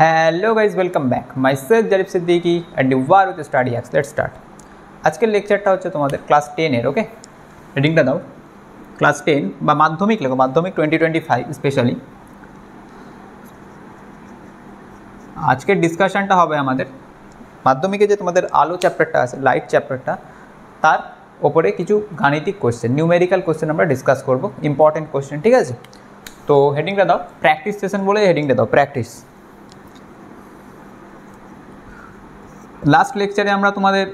Hello guys welcome back myself Zarif Siddiqui and you are with study X let's start. आजकल लेक्चरটা হচ্ছে তোমাদের class 10 এর। ওকে, হেডিংটা দাও ক্লাস 10 বা মাধ্যমিক লেখো, মাধ্যমিক 2025 স্পেশালি। আজকের ডিসকাশনটা হবে আমাদের মাধ্যমিকে যে তোমাদের আলো চ্যাপ্টারটা আছে, লাইট চ্যাপ্টারটা, তার উপরে কিছু গাণিতিক কোশ্চেন, নিউমেরিক্যাল কোশ্চেন আমরা ডিসকাস করব, ইম্পর্টেন্ট কোশ্চেন। ঠিক আছে, তো হেডিংটা দাও প্র্যাকটিস সেশন বলে, হেডিংটা দাও প্র্যাকটিস। লাস্ট লেকচারে আমরা তোমাদের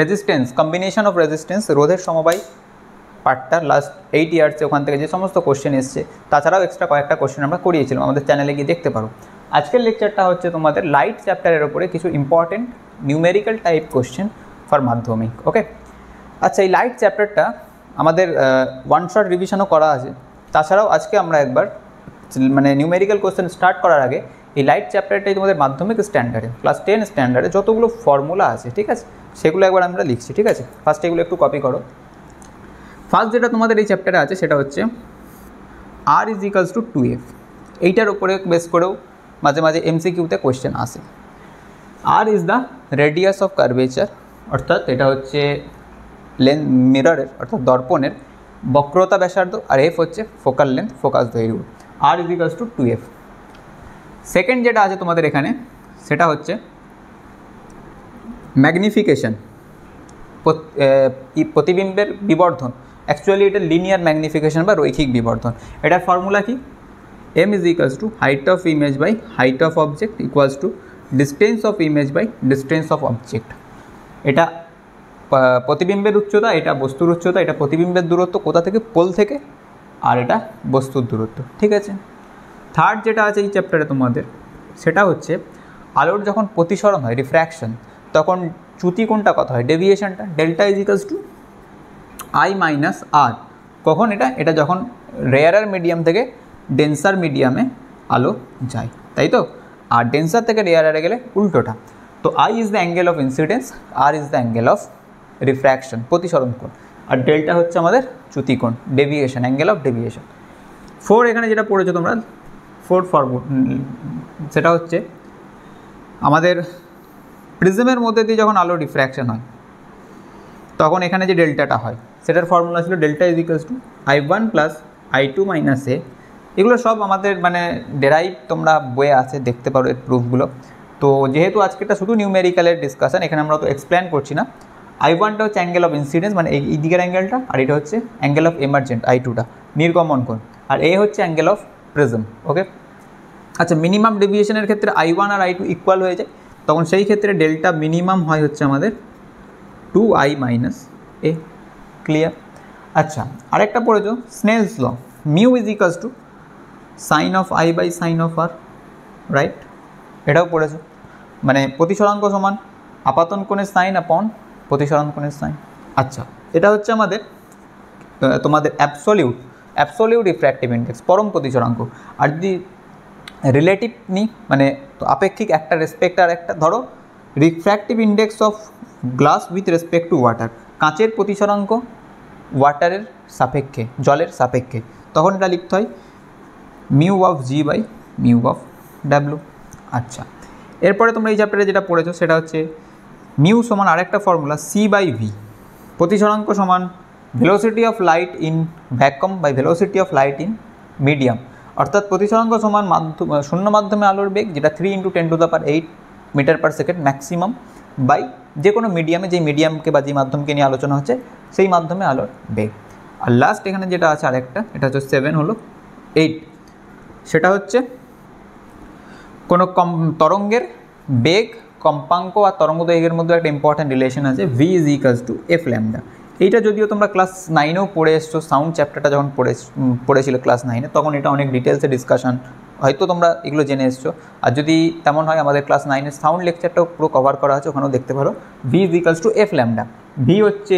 রেজিস্ট্যান্স, কম্বিনেশন অফ রেজিস্ট্যান্স, রোধের সমবায় পার্টটা লাস্ট 8 ইয়ার্সে ওখান থেকে যে সমস্ত কোশ্চেন এসছে, তাছাড়াও এক্সট্রা কয়েকটা কোশ্চেন আমরা করিয়েছিলাম, আমাদের চ্যানেলে গিয়ে দেখতে পারো। আজকের লেকচারটা হচ্ছে তোমাদের লাইট চ্যাপ্টারের ওপরে কিছু important numerical type question for মাধ্যমিক। ওকে, আচ্ছা, এই লাইট চ্যাপ্টারটা আমাদের ওয়ান শট রিভিশনও করা আছে। তাছাড়াও আজকে আমরা একবার মানে নিউমেরিক্যাল কোশ্চেন স্টার্ট করার আগে এই লাইট চ্যাপ্টারটাই তোমাদের মাধ্যমিক স্ট্যান্ডার্ডে, ক্লাস 10 স্ট্যান্ডার্ডে যতগুলো ফর্মুলা আছে, ঠিক আছে, সেগুলো একবার আমরা লিখছি। ঠিক আছে, ফার্স্ট এগুলো একটু কপি করো। ফার্স্ট যেটা তোমাদের এই চ্যাপ্টারে আছে সেটা হচ্ছে আর ইজ ইকালস টু 2f। এইটার উপরে বেস করেও মাঝে মাঝে এমসিকিউতে কোয়েশ্চেন আসে। R is the radius of curvature, অর্থাৎ এটা হচ্ছে মিররের অর্থাৎ দর্পণের বক্রতা ব্যাসার্ধ, আর এফ হচ্ছে ফোকাল লেন্থ, ফোকাস দৈর্ঘ্য। R is equals to 2f। Second যেটা আছে তোমাদের এখানে সেটা হচ্ছে ম্যাগনিফিকেশন, প্রতিবিম্বের বিবর্ধন। অ্যাকচুয়ালি এটা লিনিয়ার ম্যাগনিফিকেশন বা রৈখিক বিবর্ধন। এটার ফর্মুলা কি? M is equals to height of image by height of object equals to distance of image by distance of object. এটা প্রতিবিম্বের উচ্চতা, এটা বস্তুর উচ্চতা, এটা প্রতিবিম্বের দূরত্ব কোথা থেকে, পোল থেকে, আর এটা বস্তুর দূরত্ব। ঠিক আছে, থার্ড যেটা আছে এই চ্যাপ্টারে তোমাদের সেটা হচ্ছে আলোর যখন প্রতিসরণ হয়, রিফ্র্যাকশন, তখন চ্যুতি কোণটা কত হয়, ডেভিয়েশনটা, delta is equals to I minus R. কখন এটা যখন রেয়ারার মিডিয়াম থেকে ডেন্সার মিডিয়ামে আলো যায়, তাই তো। আর ডেন্সার থেকে রেয়ারারে গেলে উল্টোটা। তো I is the angle of incidence, R is the angle of refraction, প্রতিসরণ কোণ, আর ডেল্টা হচ্ছে আমাদের চ্যুতি কোণ, deviation, angle of deviation. Four এখানে যেটা পড়েছো তোমরা, ফোর্থ ফর্মুলা, সেটা হচ্ছে আমাদের প্রিজমের মধ্যে দিয়ে যখন আলো ডিফ্র্যাকশন হয় তখন এখানে যে ডেল্টাটা হয় সেটার ফর্মুলা ছিল delta is equals to I1 plus I2 minus A. এগুলো সব আমাদের মানে ডেরাইভ, তোমরা বইয়ে আছে, দেখতে পারো এর প্রুফগুলো। তো যেহেতু আজকেটা শুধু নিউমেরিক্যালের ডিসকাশন, এখানে আমরা তো এক্সপ্লেন করছি না। I1টা হচ্ছে অ্যাঙ্গেল অফ ইনসিডেন্স, মানে এই দিকের অ্যাঙ্গেলটা, আর এটা হচ্ছে অ্যাঙ্গেল অফ এমার্জেন্ট I2টা, নির্গমন কোণ, আর এ হচ্ছে অ্যাঙ্গেল অফ প্রিজম। ওকে, আচ্ছা, মিনিমাম ডেভিয়েশনের ক্ষেত্রে I1 আর I2 ইকুয়াল হয়ে যায়, তখন সেই ক্ষেত্রে ডেল্টা মিনিমাম হয় হচ্ছে আমাদের 2I মাইনাস এ। ক্লিয়ার? আচ্ছা, আরেকটা পড়েছো Snell's law, mu is equals to sine of i by sine of r, right? এটাও পড়েছো, মানে প্রতিসরাঙ্ক সমান আপাতন কোণের সাইন আপন প্রতিসরণ কোণের সাইন। আচ্ছা, এটা হচ্ছে আমাদের তোমাদের অ্যাবসলিউট রিফ্র্যাক্টিভ ইন্ডেক্স, পরম প্রতিসরাঙ্ক। আর যদি রিলেটিভ নিই, মানে আপেক্ষিক একটা রেসপেক্ট আর একটা, ধরো refractive index of glass with respect to water, কাঁচের প্রতিসরাঙ্ক ওয়াটারের সাপেক্ষে, জলের সাপেক্ষে, তখন এটা লিখতে হয় mu of g by mu of ডাব্লু। আচ্ছা, এরপরে তোমরা এই চ্যাপ্টারে যেটা পড়েছো সেটা হচ্ছে মিউ সমান আরেকটা ফর্মুলা সি বাই ভি, প্রতিসরাঙ্ক সমান velocity of light in vacuum by velocity of light in medium. অর্থাৎ প্রতিসরাঙ্ক সমান শূন্য মাধ্যমে আলোর বেগ, যেটা 3 × 10⁸ metre per second maximum, by যে কোনো মিডিয়ামে, যেই মিডিয়ামকে বা যে মাধ্যমকে নিয়ে আলোচনা হচ্ছে সেই মাধ্যমে আলোর বেগ। আর লাস্ট এখানে যেটা আছে আরেকটা, এটা হচ্ছে 7 হলো 8, সেটা হচ্ছে কোনো তরঙ্গের বেগ, কম্পাঙ্ক আর তরঙ্গ দৈর্ঘ্যের মধ্যে একটা ইম্পর্ট্যান্ট রিলেশন আছে, V is equals to F lambda. এইটা যদিও তোমরা ক্লাস 9এও পড়ে এসছো, সাউন্ড চ্যাপ্টারটা যখন পড়েছিল ক্লাস 9-এ, তখন এটা অনেক ডিটেলসে ডিসকাশন, হয়তো তোমরা এগুলো জেনে এসছো। আর যদি তেমন হয়, আমাদের ক্লাস 9-এর সাউন্ড লেকচারটাও পুরো কভার করা আছে, ওখানেও দেখতে পারো। V is equals to F lambda, V হচ্ছে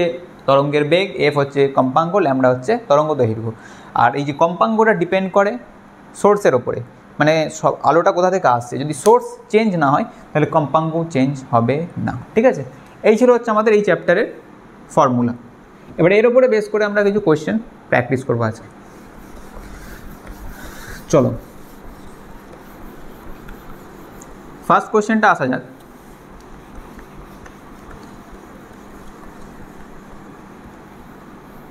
তরঙ্গের বেগ, এফ হচ্ছে কম্পাঙ্ক, ল্যামডা হচ্ছে তরঙ্গ দৈর্ঘ্য। আর এই যে কম্পাঙ্কটা ডিপেন্ড করে সোর্সের ওপরে, মানে সব আলোটা কোথা থেকে আসছে, যদি সোর্স চেঞ্জ না হয় তাহলে কম্পাঙ্ক চেঞ্জ হবে না। ঠিক আছে, এই ছিল হচ্ছে আমাদের এই চ্যাপ্টারের ফর্মুলা। এবারে এর উপরে বেস করে আমরা কিছু কোয়েশ্চেন প্র্যাকটিস করবো আজকে। চলো, ফার্স্ট কোশ্চেনটা আসা যাক।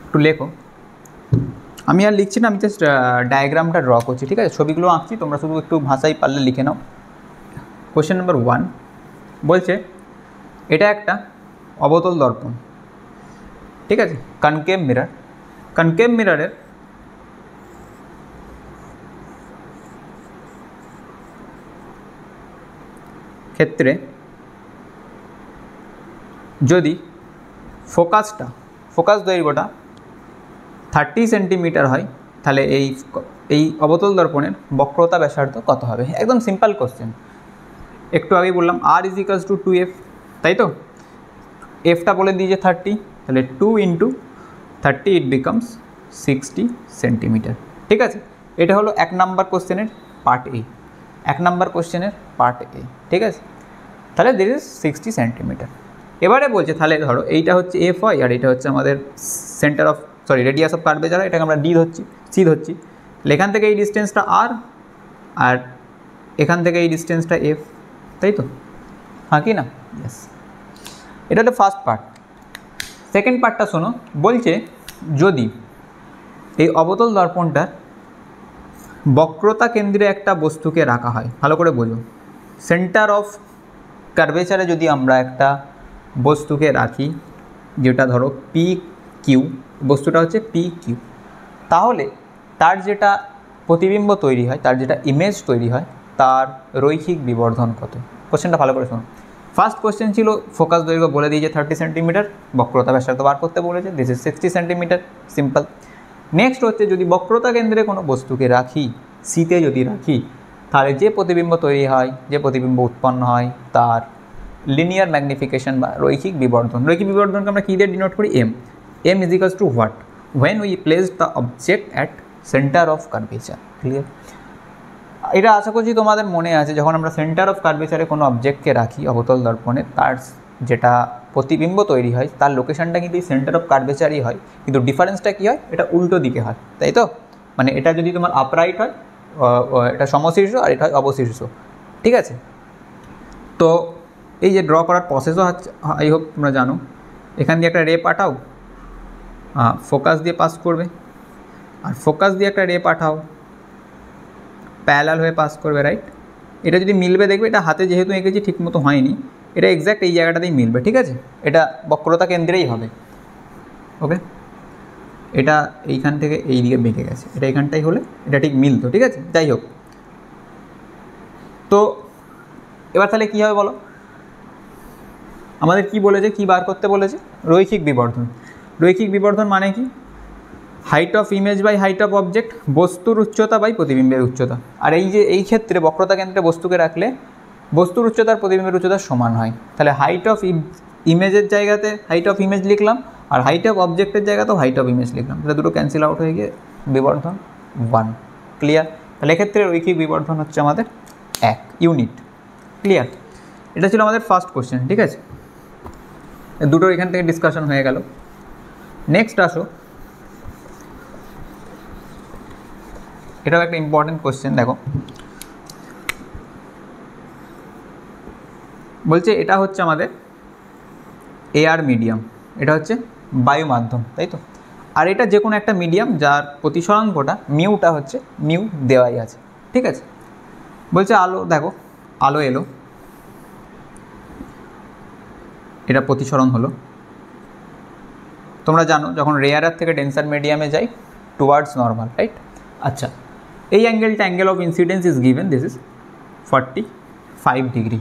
একটু লেখো, আমি আর লিখছি না, আমি জাস্ট ডায়াগ্রামটা ড্র করছি, ঠিক আছে? ছবিগুলো আঁকছি, তোমরা শুধু একটু ভাষায় পারলে লিখে নাও। কোশ্চেন নাম্বার 1 বলছে এটা একটা অবতল দর্পণ, ঠিক আছে? Concave mirror. কনকেভ মিররের ক্ষেত্রে যদি ফোকাস দৈর্ঘ্যটা 30 সেন্টিমিটার হয়, তাহলে এই অবতল দর্পণের বক্রতা ব্যাসার্ধ কত হবে? একদম সিম্পল কোশ্চেন। একটু আগেই বললাম r is equals to 2f, তাই তো? এফটা বলে দিয়েছে 30, তাহলে 2 ইন্টু 30 ইট বিকামস 60 সেন্টিমিটার, ঠিক আছে? এটা হলো 1 নাম্বার কোশ্চেনের পার্ট এ, 1 নাম্বার কোশ্চেনের পার্ট এ, ঠিক আছে? তাহলে দিস ইজ 60 সেন্টিমিটার। এবারে বলছে তাহলে ধরো এইটা হচ্ছে এফ হয়, আর এটা হচ্ছে আমাদের centre of radius of curvature, এটাকে আমরা সি ধরছি। তাহলে এখান থেকে এই ডিস্টেন্সটা আর, আর এখান থেকে এই ডিস্টেন্সটা এফ, তাই তো? হ্যাঁ কি না? ইয়েস, এটা হলো ফার্স্ট পার্ট। সেকেন্ড পার্টটা শোনো, বলছে যদি এই অবতল দর্পণটার বক্রতা কেন্দ্রে একটা বস্তুকে রাখা হয়, ভালো করে বোঝো, সেন্টার অফ কার্ভেচারে যদি আমরা একটা বস্তুকে রাখি, যেটা ধরো পি কিউ, বস্তুটা হচ্ছে পি কিউ, তাহলে তার যেটা প্রতিবিম্ব তৈরি হয়, তার যেটা ইমেজ তৈরি হয়, তার রৈখিক বিবর্ধন কত? কোশ্চেনটা ভালো করে শোনো। ফার্স্ট কোশ্চেন ছিল ফোকাস দৈর্ঘ্য বলে দিয়েছে 30 সেন্টিমিটার, বক্রতা ব্যাসার্ধ বার করতে বলেছে, this is 60 centimetre, simple. Next হচ্ছে যদি বক্রতা কেন্দ্রে কোনো বস্তুকে রাখি, সিতে যদি রাখি, তাহলে যে প্রতিবিম্ব তৈরি হয়, যে প্রতিবিম্ব উৎপন্ন হয়, তার লিনিয়ার ম্যাগনিফিকেশন বা রৈখিক বিবর্ধন। রৈখিক বিবর্ধনকে আমরা কী দিয়ে ডিনোট করি? M is equals to what? when we place the object at center of curvature, ক্লিয়ার? এটা আশা করছি তোমাদের মনে আছে, যখন আমরা সেন্টার অফ কার্ভেচারে কোনো অবজেক্টকে রাখি অবতল দর্পণে, তার যেটা প্রতিবিম্ব তৈরি হয়, তার লোকেশনটা কিন্তু এই সেন্টার অফ কার্ভেচারই হয়, কিন্তু ডিফারেন্সটা কী হয়? এটা উল্টো দিকে হয়, তাই তো? মানে এটা যদি তোমার আপরাইট হয়, এটা সমশীর্ষ, আর এটা হয় অবশীর্ষ, ঠিক আছে? তো এই যে ড্র করার প্রসেসও হচ্ছে, আই হোপ তোমরা জানো, এখান দিয়ে একটা রে পাঠাও, ফোকাস দিয়ে পাস করবে, আর ফোকাস দিয়ে একটা রে পাঠাও, প্যারালাল হয়ে পাস করবে, রাইট? এটা যদি মিলবে দেখবে, এটা হাতে যেহেতু এঁকেছি ঠিক মতো হয়নি, এটা এক্স্যাক্ট এই জায়গাটাতেই মিলবে, ঠিক আছে? এটা বক্রতা কেন্দ্রেই হবে, ওকে? এটা এইখান থেকে এই দিকে বেঁকে গেছে, এটা এইখানটাই হলে এটা ঠিক মিলতো, ঠিক আছে? যাই হোক, তো এবার তাহলে কী হবে বলো? আমাদের কি বলেছে, কি বার করতে বলেছে? রৈখিক বিবর্ধন। রৈখিক বিবর্ধন মানে কি? Height of image by height of object, বস্তুর উচ্চতা বাই প্রতিবিম্বের উচ্চতা। আর এই যে এই ক্ষেত্রে বক্রতা কেন্দ্রে বস্তুকে রাখলে বস্তুর উচ্চতার প্রতিবিম্বের উচ্চতা সমান হয়, তাহলে হাইট অফ ইমেজের জায়গাতে হাইট অফ ইমেজ লিখলাম, আর হাইট অফ অবজেক্টের জায়গাতেও হাইট অফ ইমেজ লিখলাম, তাহলে দুটো ক্যান্সেল আউট হয়ে গিয়ে বিবর্ধন 1, ক্লিয়ার? তাহলে এক্ষেত্রে রৈখিক বিবর্ধন হচ্ছে আমাদের 1 ইউনিট, ক্লিয়ার? এটা ছিল আমাদের ফার্স্ট কোশ্চেন, ঠিক আছে? দুটো এখান থেকে ডিসকাশন হয়ে গেল। নেক্সট আসো, এটাও একটা ইম্পর্টেন্ট কোশ্চেন, দেখো বলছে এটা হচ্ছে আমাদের এয়ার মিডিয়াম, এটা হচ্ছে বায়ু মাধ্যম, তাই তো? আর এটা যে কোনো একটা মিডিয়াম যার প্রতিসরাঙ্কটা মিউটা হচ্ছে মিউ দেওয়াই আছে, ঠিক আছে? বলছে আলো, দেখো আলো এলো, এটা প্রতিসরণ হলো। তোমরা জানো যখন রেয়ারার থেকে ডেন্সার মিডিয়ামে যাই টুয়ার্ডস নর্মাল, রাইট? আচ্ছা, এই অ্যাঙ্গেলটা, angle of incidence is given, this is 45 degree,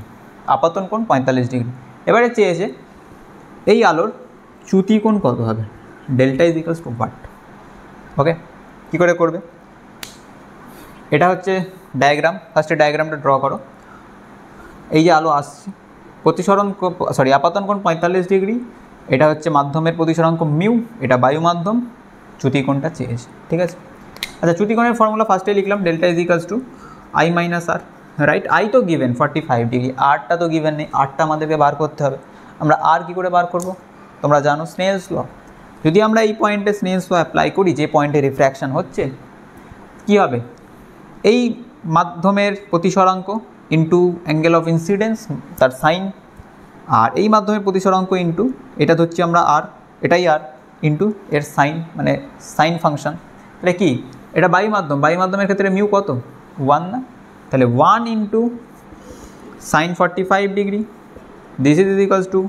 আপাতন কোণ 45 ডিগ্রি। এবারে চেয়েছে এই আলোর চ্যুতি কোণ কত হবে? Delta is equals to what? Okay, কী করে করবে? এটা হচ্ছে ডায়াগ্রাম, ফার্স্টে ডায়াগ্রামটা ড্র করো। এই যে আলো আসছে, আপাতন কোণ 45 ডিগ্রি, এটা হচ্ছে মাধ্যমের প্রতিসরাঙ্ক মিউ, এটা বায়ু মাধ্যম, চ্যুতি কোণটা চেয়েছে, ঠিক আছে? আচ্ছা, চ্যুতি কোণের ফর্মুলা ফার্স্টে লিখলাম, delta is equals to I minus r, right? I তো গিভেন 45 ডিগ্রি, আরটা তো গিভেন নেই, আরটা আমাদেরকে বার করতে হবে। আমরা আর কী করে বার করব? তোমরা জানো স্নেলস ল। যদি আমরা এই পয়েন্টে স্নেলস ল অ্যাপ্লাই করি, যে পয়েন্টে রিফ্র্যাকশন হচ্ছে, কী হবে? এই মাধ্যমের প্রতিসরাঙ্ক, ইন্টু অ্যাঙ্গেল অফ ইনসিডেন্স তার সাইন, আর এই মাধ্যমের প্রতিসরাঙ্ক ইন্টু এটা ধরছি আমরা আর, এটাই আর ইন্টু এর সাইন মানে সাইন ফাংশন। এটা কি, এটা বায়ু মাধ্যম, বায়ু মাধ্যমের ক্ষেত্রে মিউ কত 1 না, তাহলে 1 into sign 45 degree this is equals two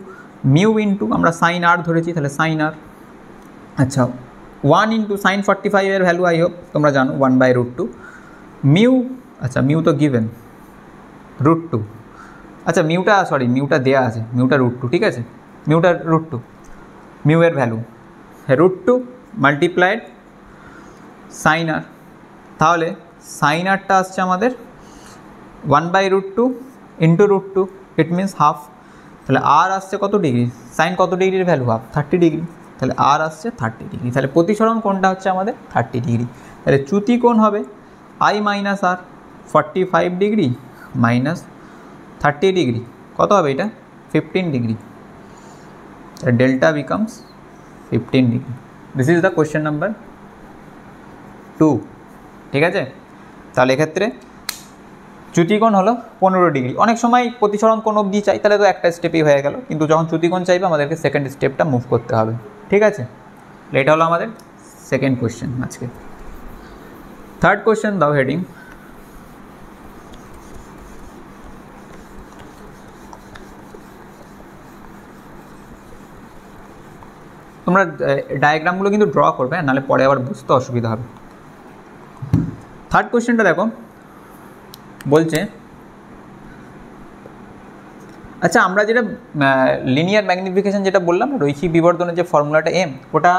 mu into আমরা সাইন আর ধরেছি তাহলে সাইন আর। আচ্ছা 1 ইন্টু সাইন 45 এর ভ্যালু আই হোপ তোমরা জানো 1/√2 মিউ, আচ্ছা মিউ তো গিভেন √2, আচ্ছা মিউটা দেয়া আছে, মিউটা √2 ঠিক আছে, মিউটা √2, মিউ এর ভ্যালু √2 মাল্টিপ্লাইড সাইন আর, তাহলে সাইন আরটা আসছে আমাদের 1/√2 ইন্টু √2 ইট মিনস হাফ, তাহলে আর আসছে কত ডিগ্রি, সাইন কত ডিগ্রির ভ্যালু হাফ 30 ডিগ্রি, তাহলে আর আসছে 30 ডিগ্রি, তাহলে প্রতিসরণ কোণটা হচ্ছে আমাদের 30 ডিগ্রি, তাহলে চ্যুতি কোণ হবে I minus r 45 degree minus 30 degree কত হবে এটা 15 degree, delta becomes 15 degree. This is the question number 2, ঠিক আছে। তাহলে এক্ষেত্রে চ্যুতিকোণ হলো 15 ডিগ্রি। অনেক সময় প্রতিসরণ কোণ অবধি চাই, তাহলে তো একটা স্টেপেই হয়ে গেল, কিন্তু যখন চ্যুতিকোণ চাইবে আমাদেরকে সেকেন্ড স্টেপটা মুভ করতে হবে, ঠিক আছে। এটা হলো আমাদের সেকেন্ড কোয়েশ্চেন আজকে। থার্ড কোয়েশ্চেন দাও হেডিং, তোমরা ডায়াগ্রামগুলো কিন্তু ড্র করবে, নাহলে পরে আবার বুঝতে অসুবিধা হবে। থার্ড কোয়েশ্চেনটা দেখো বলছে, আচ্ছা আমরা যেটা লিনিয়ার ম্যাগনিফিকেশন যেটা বললাম রৈখিক বিবর্ধনের যে ফর্মুলাটা এম, ওটা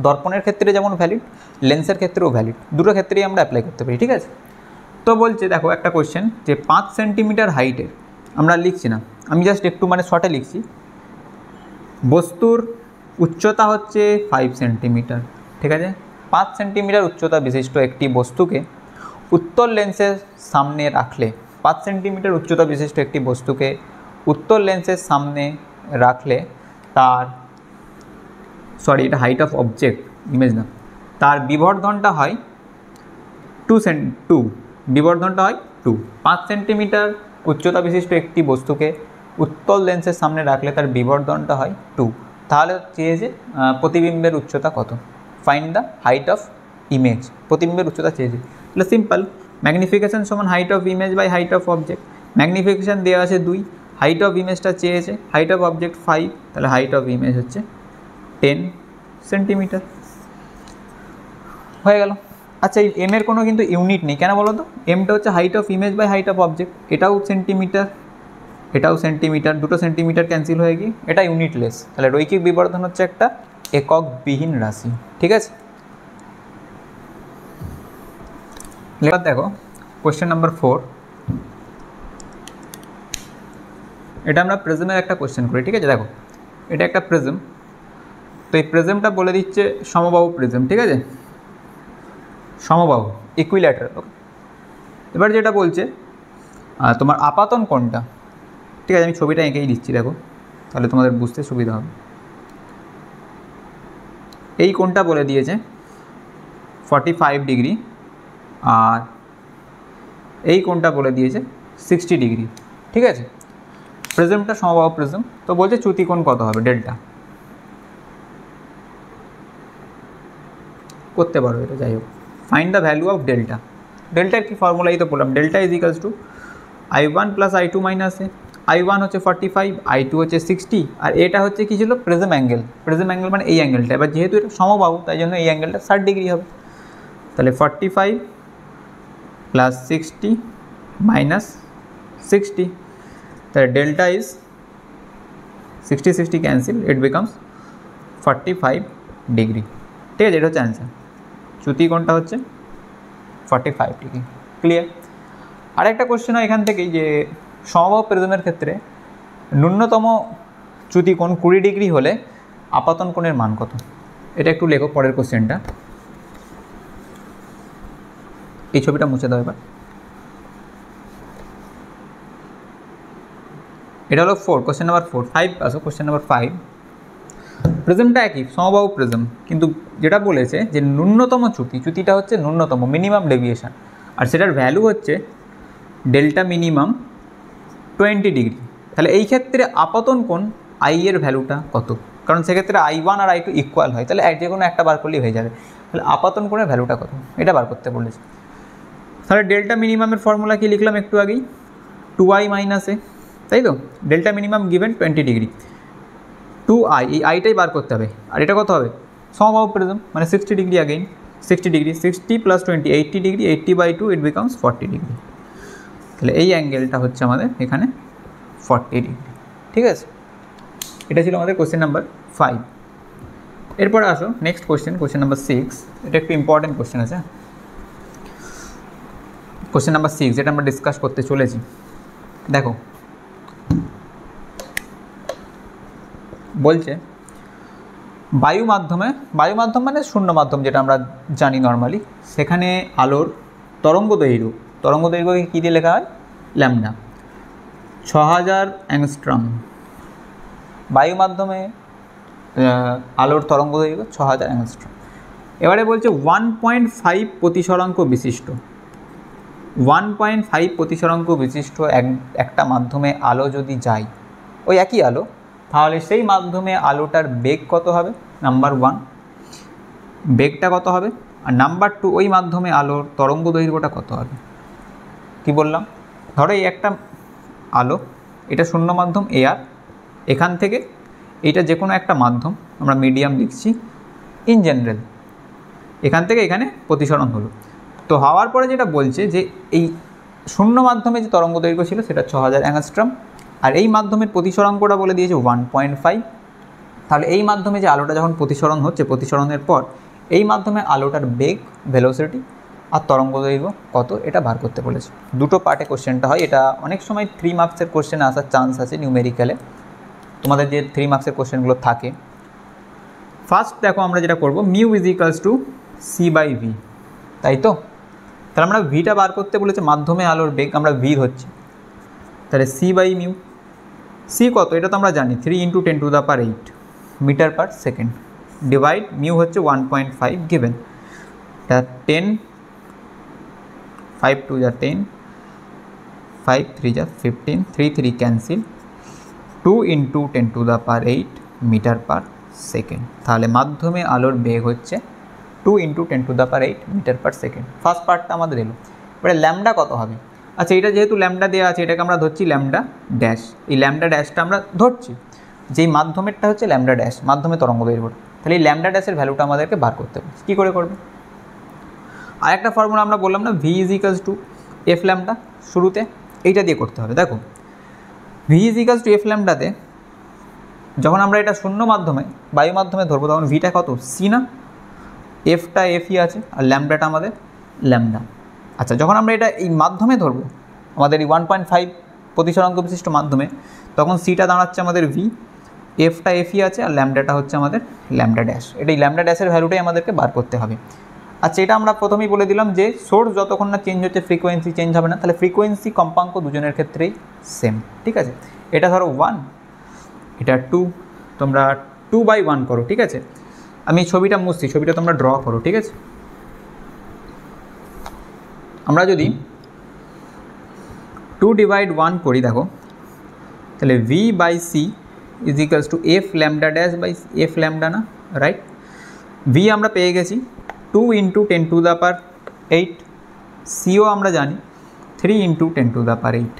দর্পণের ক্ষেত্রে যেমন ভ্যালিড, লেন্সের ক্ষেত্রেও ভ্যালিড, দুটো ক্ষেত্রেই আমরা অ্যাপ্লাই করতে পারি, ঠিক আছে। তো বলছে দেখো একটা কোয়েশ্চেন যে 5 সেন্টিমিটার হাইটের, আমরা লিখছি না, আমি জাস্ট একটু মানে শর্টে লিখছি, বস্তুর উচ্চতা হচ্ছে 5 সেন্টিমিটার, ঠিক আছে। 5 সেন্টিমিটার উচ্চতা বিশিষ্ট একটি বস্তুকে উত্তল লেন্সের সামনে রাখলে, 5 সেন্টিমিটার উচ্চতা বিশিষ্ট একটি বস্তুকে উত্তল লেন্সের সামনে রাখলে তার, সরি এটা হাইট অফ অবজেক্ট ইমেজ না, তার বিবর্ধনটা হয় 2 বিবর্ধনটা হয় 2। 5 সেন্টিমিটার উচ্চতা বিশিষ্ট একটি বস্তুকে উত্তল লেন্সের সামনে রাখলে তার বিবর্ধনটা হয় 2। তাহলে চেয়েছে প্রতিবিম্বের উচ্চতা কত, find the height of image, প্রতিবিম্বের উচ্চতা চেয়েছে। তাহলে সিম্পল, ম্যাগনিফিকেশন সমান height of image by height of object, magnification দেওয়া আছে 2, হাইট অফ ইমেজটা চেয়েছে, হাইট অফ অবজেক্ট 5, তাহলে হাইট অফ ইমেজ হচ্ছে 10 সেন্টিমিটার, হয়ে গেল। আচ্ছা এই এম এর কোনো কিন্তু ইউনিট নেই, কেন বলো তো, এমটা হচ্ছে height of image by height of object, এটাও সেন্টিমিটার এটাও সেন্টিমিটার, দুটো সেন্টিমিটার ক্যান্সেল হয়ে গিয়ে এটা ইউনিটলেস, তাহলে রৈখিক বিবর্ধন হচ্ছে একটা এককবিহীন রাশি, ঠিক আছে। এবার দেখো কোয়েশ্চেন নাম্বার 4, এটা আমরা প্রিজমের একটা কোয়েশ্চেন করি, ঠিক আছে। দেখো এটা একটা প্রিজম, তো এই প্রিজমটা বলে দিচ্ছে সমবাহু প্রিজম, ঠিক আছে, সমবাহু ইকুইল্যাটারাল। এবার যেটা বলছে তোমার আপাতন কোণটা, ঠিক আছে, আমি ছবিটা এঁকেই দিচ্ছি দেখো, তাহলে তোমাদের বুঝতে সুবিধা হবে। এই কোণটা বলে দিয়েছে 45 ডিগ্রি, আর এই কোণটা বলে দিয়েছে 60 ডিগ্রি, ঠিক আছে। প্রিজমটা সমবাহু প্রিজম, তো বলছে চ্যুতি কোণ কত হবে, ডেল্টা করতে পারো এটা, যাই হোক। Find the value of delta, ডেল্টার কি ফর্মুলাই তো বললাম, delta is equals two I1 plus I2 minus A, I1 হচ্ছে 45, I2 হচ্ছে 60, আর এটা হচ্ছে কি ছিল প্রিজম অ্যাঙ্গেল, প্রিজম অ্যাঙ্গেল মানে এই অ্যাঙ্গেলটা, এবার যেহেতু এটা সমবাহু তাই জন্য এই অ্যাঙ্গেলটা 60 ডিগ্রি হবে, তাহলে 45 প্লাস 60 মাইনাস 60, তাহলে delta is 60 cancel, it becomes 45 degree, ঠিক আছে। এটা হচ্ছে অ্যান্সার, চ্যুতি কোণটা হচ্ছে 45 ডিগ্রি, ক্লিয়ার। আরেকটা কোশ্চেন হয় এখান থেকেই যে সমবাহু প্রিজমের ক্ষেত্রে ন্যূনতম চ্যুতি কোণ 20 ডিগ্রি হলে আপাতন কোণের মান কত, এটা একটু লেখো পরের কোশ্চেনটা, এই ছবিটা মুছে দাও এবার। এটা হলো 4, কোশ্চেন নাম্বার 4। 5 আসো কোশ্চেন নাম্বার 5, প্রিজমটা একই সমবাহু প্রিজম, কিন্তু যেটা বলেছে যে ন্যূনতম চ্যুতিটা হচ্ছে ন্যূনতম মিনিমাম ডেভিয়েশন, আর সেটার ভ্যালু হচ্ছে ডেল্টা মিনিমাম 20 ডিগ্রি। তাহলে এই ক্ষেত্রে আপতন কোণ আই এর ভ্যালুটা কত? কারণ সেক্ষেত্রে I1 আর I2 ইকুয়াল হয়, তাহলে যে কোনো একটা বার করলেই হয়ে যাবে। তাহলে আপতন কোণের ভ্যালুটা কত এটা বার করতে বলেছে। তাহলে ডেল্টা মিনিমামের ফর্মুলা কি লিখলাম একটু আগেই, 2i মাইনাস এ, তাই তো? Delta minimum given 20 degree, 2i, এই আইটাই বার করতে হবে। আর এটা কত হবে? সমবাহু প্রিজম, মানে 60 degree, again 60 degree, 60 plus 20 80 degree, 80/2 it becomes 40 degree. তাহলে এই অ্যাঙ্গেলটা হচ্ছে আমাদের এখানে 40 ডিগ্রি, ঠিক আছে? এটা ছিল আমাদের কোশ্চেন নাম্বার 5। এরপরে আসো নেক্সট কোশ্চেন নাম্বার 6। এটা একটু ইম্পর্টেন্ট কোশ্চেন আছে। কোশ্চেন নাম্বার 6 যেটা আমরা ডিসকাস করতে চলেছি, দেখো বলছে বায়ু মাধ্যম মানে শূন্য মাধ্যম যেটা আমরা জানি নর্মালি, সেখানে আলোর তরঙ্গ দৈর্ঘ্যকে কী দিয়ে লেখা হয়? ল্যামডা। 6000 অ্যাংস্ট্রম। বায়ু মাধ্যমে আলোর তরঙ্গ দৈর্ঘ্য 6000 অ্যাংস্ট্রম। এবারে বলছে 1.5 প্রতিসরাঙ্ক বিশিষ্ট 1.5 প্রতিসরাঙ্ক বিশিষ্ট একটা মাধ্যমে আলো যদি যায়, ওই একই আলো, তাহলে সেই মাধ্যমে আলোটার বেগ কত হবে? নাম্বার 1 বেগটা কত হবে, আর নাম্বার 2 ওই মাধ্যমে আলোর তরঙ্গ দৈর্ঘ্যটা কত হবে। কি বললাম? ধরো এই একটা আলো, এটা শূন্য মাধ্যম এয়ার, এখান থেকে এইটা যে কোনো একটা মাধ্যম, আমরা মিডিয়াম লিখছি ইন জেনারেল, এখান থেকে এখানে প্রতিসরণ হলো। তো হওয়ার পরে যেটা বলছে যে এই শূন্য মাধ্যমে যে তরঙ্গ দৈর্ঘ্য ছিল সেটা 6000 অ্যাংস্ট্রম, আর এই মাধ্যমের প্রতিসরাঙ্কটা বলে দিয়েছে 1.5। তাহলে এই মাধ্যমে যে আলোটা যখন প্রতিসরণ হচ্ছে, প্রতিসরণের পর এই মাধ্যমে আলোটার বেগ, ভেলোসিটি আর তরঙ্গ দৈর্ঘ্য কত, এটা বার করতে বলেছে। দুটো পার্টে কোশ্চেনটা হয়, এটা অনেক সময় 3 মার্কসের কোশ্চেনে আসার চান্স আছে নিউমেরিক্যালে, তোমাদের যে 3 মার্কসের কোশ্চেনগুলো থাকে। ফার্স্ট দেখো আমরা যেটা করব, mu is equals two c/v, তাই তো? তাহলে আমরা ভিটা বার করতে বলেছে, মাধ্যমে আলোর বেগ আমরা ভি হচ্ছে, তাহলে c/মিউ। সি কত এটা তো আমরা জানি, 3 × 10⁸ metre per second, divide mu হচ্ছে 1.5 গিভেন, এটা 10, 5 2 যা 10, 5 3 যা 15, 3 3 ক্যান্সেল, 2 × 10⁸ মিটার পার সেকেন্ড। তাহলে মাধ্যমে আলোর বেগ হচ্ছে 2 × 10⁸ মিটার পার সেকেন্ড। ফার্স্ট পার্টটা আমাদের এলো। এবারে ল্যামডা কত হবে? আচ্ছা, এটা যেহেতু ল্যামডা দেওয়া আছে, এটাকে আমরা ধরছি ল্যামডা ড্যাশ। এই ল্যামডা ড্যাশটা আমরা ধরছি, যেই মাধ্যমেরটা হচ্ছে ল্যামডা ড্যাশ, মাধ্যমে তরঙ্গ দৈর্ঘ্য। তাহলে এই ল্যামডা ড্যাশের ভ্যালুটা আমাদেরকে বার করতে হবে। কী করে করবে? আর একটা ফর্মুলা আমরা বললাম না, V is equals to F lambda, শুরুতে এইটা দিয়ে করতে হবে। দেখো V is equals to F ল্যামডাতে যখন আমরা এটা শূন্য মাধ্যমে, বায়ু মাধ্যমে ধরবো, তখন ভিটা কত? সি না? এফটা এফই আছে, আর ল্যামডাটা আমাদের ল্যামডা। আচ্ছা, যখন আমরা এটা এই মাধ্যমে ধরবো, আমাদের এই 1.5 প্রতিসরাঙ্ক বিশিষ্ট মাধ্যমে, তখন সিটা দাঁড়াচ্ছে আমাদের ভি, এফটা এফই আছে, আর ল্যামডাটা হচ্ছে আমাদের ল্যামডা ড্যাশ। এটা এই ল্যামডা ড্যাশের ভ্যালুটাই আমাদেরকে বার করতে হবে। আচ্ছা, এটা আমরা প্রথমেই বলে দিলাম যে সোর্স যতক্ষণ না চেঞ্জ হচ্ছে ফ্রিকোয়েন্সি চেঞ্জ হবে না, তাহলে ফ্রিকোয়েন্সি কম্পাঙ্ক দুজনের ক্ষেত্রেই সেম, ঠিক আছে? এটা ধরো 1, এটা 2, তোমরা 2/1 করো, ঠিক আছে? আমি ছবিটা মুছছি, ছবিটা তোমরা ড্র করো, ঠিক আছে? আমরা যদি 2/1 করি, দেখো তাহলে v/c is equals to F lambda dash by F lambda, না? রাইট। ভি আমরা পেয়ে গেছি 2 × 10⁸, সিও আমরা জানি 3 × 10⁸।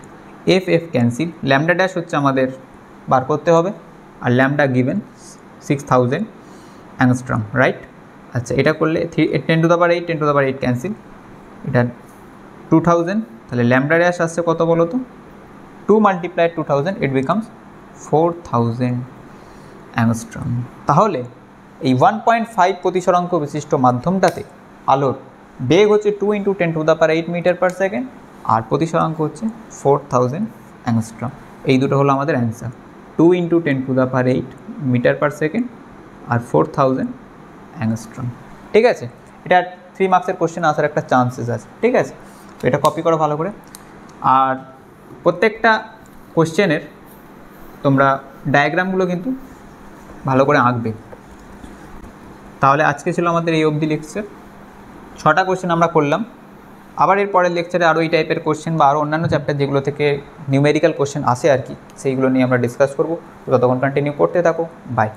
F F cancel, lambda dash হচ্ছে আমাদের বার করতে হবে, আর ল্যামডা গিভেন 6000 অ্যাংস্ট্রম, রাইট? আচ্ছা, এটা করলে 10⁸, 10⁸ ক্যান্সেল, এটা 2000, তাহলে ল্যামডা ড্যাশ আসছে কত বলো তো? 2 × 2000, ইট বিকামস 4000 অ্যাংস্ট্রম। তাহলে এই 1.5 প্রতিসরাঙ্ক বিশিষ্ট মাধ্যমটাতে আলোর বেগ হচ্ছে 2 × 10⁸ মিটার পার সেকেন্ড, আর প্রতিসরাঙ্ক হচ্ছে 4000 অ্যাংস্ট্রম। এই দুটো হলো আমাদের অ্যান্সার, 2 × 10⁸ মিটার পার সেকেন্ড আর 4000 অ্যাংস্ট্রম, ঠিক আছে? এটা 3 মার্কসের কোশ্চেন আসার একটা চান্সেস আছে, ঠিক আছে? তো এটা কপি করো ভালো করে, আর প্রত্যেকটা কোশ্চেনের তোমরা ডায়াগ্রামগুলো কিন্তু ভালো করে আঁকবে। তাহলে আজকে ছিল আমাদের এই অবধি লেকচার, 6টা কোশ্চেন আমরা করলাম, আবার এর পরের লেকচারে আরও এই টাইপের কোশ্চেন বা আরও অন্যান্য চ্যাপ্টার যেগুলো থেকে নিউমেরিক্যাল কোশ্চেন আসে আর কি, সেইগুলো নিয়ে আমরা ডিসকাস করবো। তো ততক্ষণ কন্টিনিউ করতে থাকো। বাই।